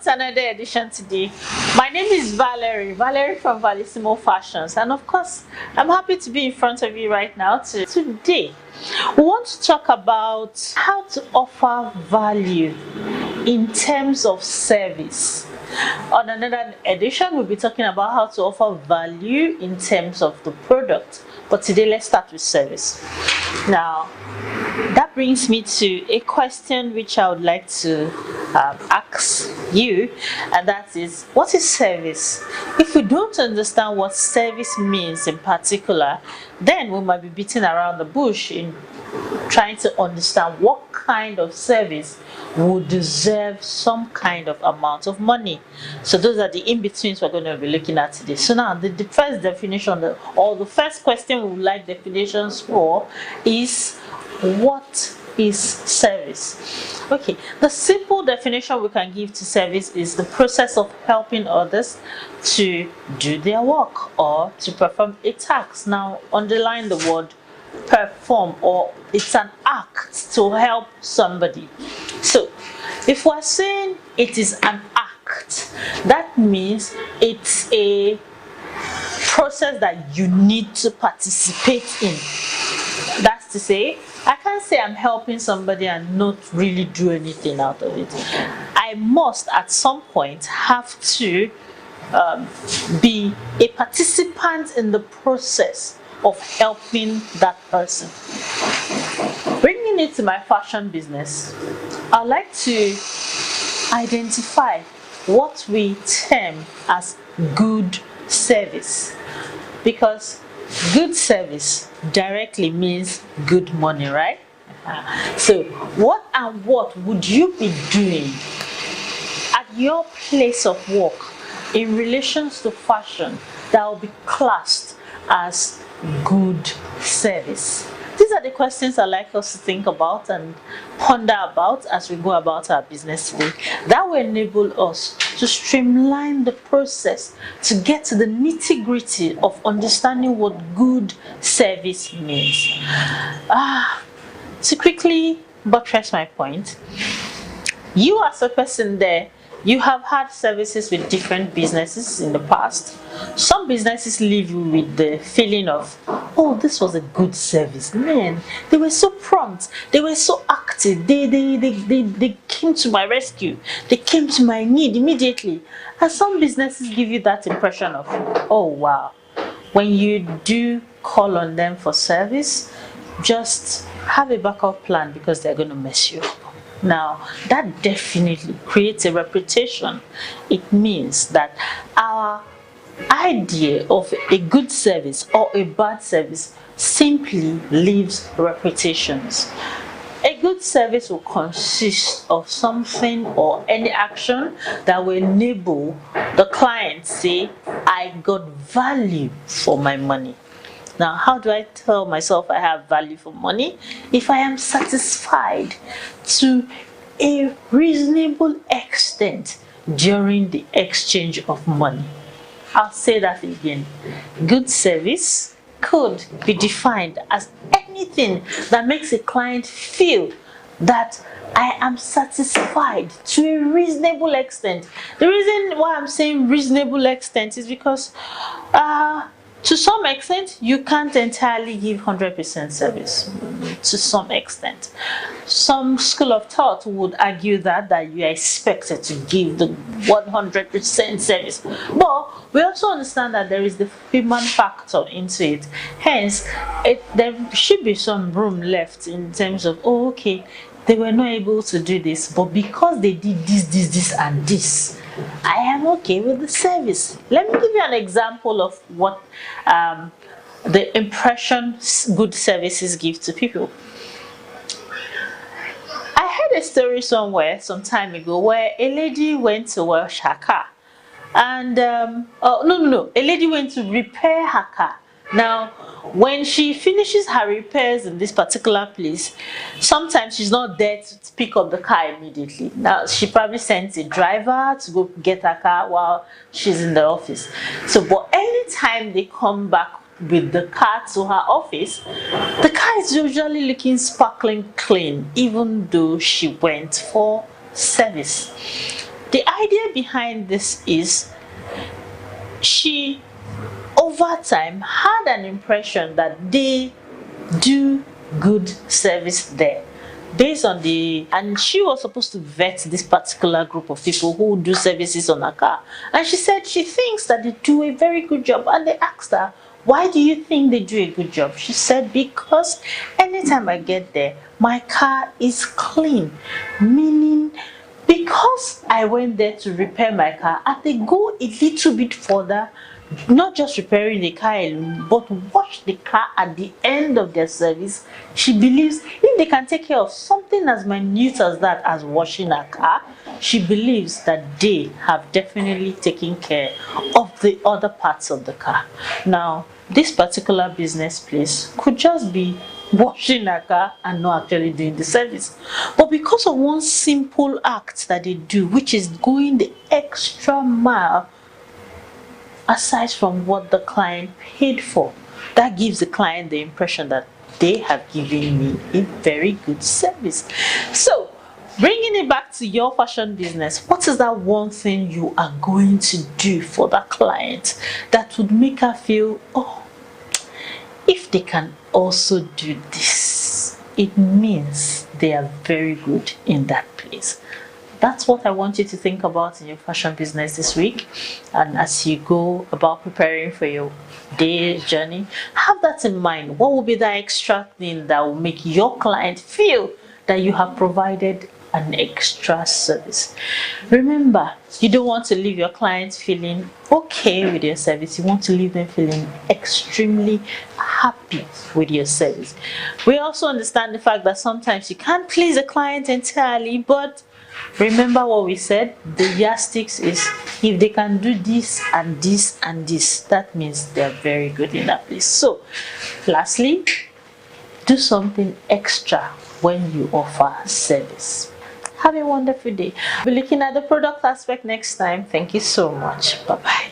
to another edition today. My name is Valerie from Valissimo Fashions, and of course, I'm happy to be in front of you right now. Today, we want to talk about how to offer value in terms of service. On another edition, we'll be talking about how to offer value in terms of the product. But today, let's start with service. Now, that brings me to a question which I would like to ask you, and that is, what is service? If we don't understand what service means in particular, then we might be beating around the bush in trying to understand what kind of service would deserve some kind of amount of money. So those are the in-betweens we're going to be looking at today. So now the first definition, or the first question we would like definitions for is, what is service? Okay, the simple definition we can give to service is the process of helping others to do their work or to perform a task. Now underline the word perform, or it's an act to help somebody. So if we're saying it is an act, that means it's a process that you need to participate in. That's to say, I can't say I'm helping somebody and not really do anything out of it. I must at some point have to be a participant in the process of helping that person. Bringing it to my fashion business, I'd like to identify what we term as good service, because good service directly means good money, right? So what and what would you be doing at your place of work in relation to fashion that will be classed as good service? These are the questions I'd like us to think about and ponder about as we go about our business today. That will enable us to streamline the process to get to the nitty-gritty of understanding what good service means. To quickly buttress my point, you as a person there, you have had services with different businesses in the past. Some businesses leave you with the feeling of, oh, this was a good service. Man, they were so prompt. They were so active. They came to my rescue. They came to my need immediately. And some businesses give you that impression of, oh, wow. When you do call on them for service, just have a backup plan because they're going to mess you up. Now, that definitely creates a reputation. It means that our idea of a good service or a bad service simply leaves reputations. A good service will consist of something or any action that will enable the client to say, I got value for my money. Now, how do I tell myself I have value for money? If I am satisfied to a reasonable extent during the exchange of money. I'll say that again. Good service could be defined as anything that makes a client feel that I am satisfied to a reasonable extent. The reason why I'm saying reasonable extent is because to some extent, you can't entirely give 100% service. To some extent, some school of thought would argue that you are expected to give the 100% service. But we also understand that there is the human factor into it. Hence, there should be some room left in terms of, oh, okay, they were not able to do this, but because they did this, and this, I am okay with the service. Let me give you an example of what the impression good services give to people. I heard a story somewhere some time ago where a lady went to wash her car, and a lady went to repair her car. Now, when she finishes her repairs in this particular place, sometimes she's not there to pick up the car immediately. Now, she probably sends a driver to go get her car while she's in the office. So, but anytime they come back with the car to her office, the car is usually looking sparkling clean, even though she went for service. The idea behind this is she over time had an impression that they do good service there based on and she was supposed to vet this particular group of people who do services on her car, and she said she thinks that they do a very good job. And they asked her, why do you think they do a good job? She said, because anytime I get there, my car is clean, meaning because I went there to repair my car, and they go a little bit further, not just repairing the car alone, but wash the car at the end of their service. She believes if they can take care of something as minute as that, as washing a car, she believes that they have definitely taken care of the other parts of the car. Now, this particular business place could just be washing a car and not actually doing the service, but because of one simple act that they do, which is going the extra mile aside from what the client paid for, that gives the client the impression that they have given me a very good service. So bringing it back to your fashion business, what is that one thing you are going to do for that client that would make her feel, oh, if they can also do this, it means they are very good in that place? That's what I want you to think about in your fashion business this week. And as you go about preparing for your day's journey, have that in mind. What will be that extra thing that will make your client feel that you have provided an extra service? Remember, you don't want to leave your clients feeling okay with your service. You want to leave them feeling extremely happy with your service. We also understand the fact that sometimes you can't please a client entirely, but remember what we said, the yardsticks is if they can do this and this and this, that means they're very good in that place. So lastly, do something extra when you offer service. Have a wonderful day. We'll be looking at the product aspect next time. Thank you so much. Bye-bye.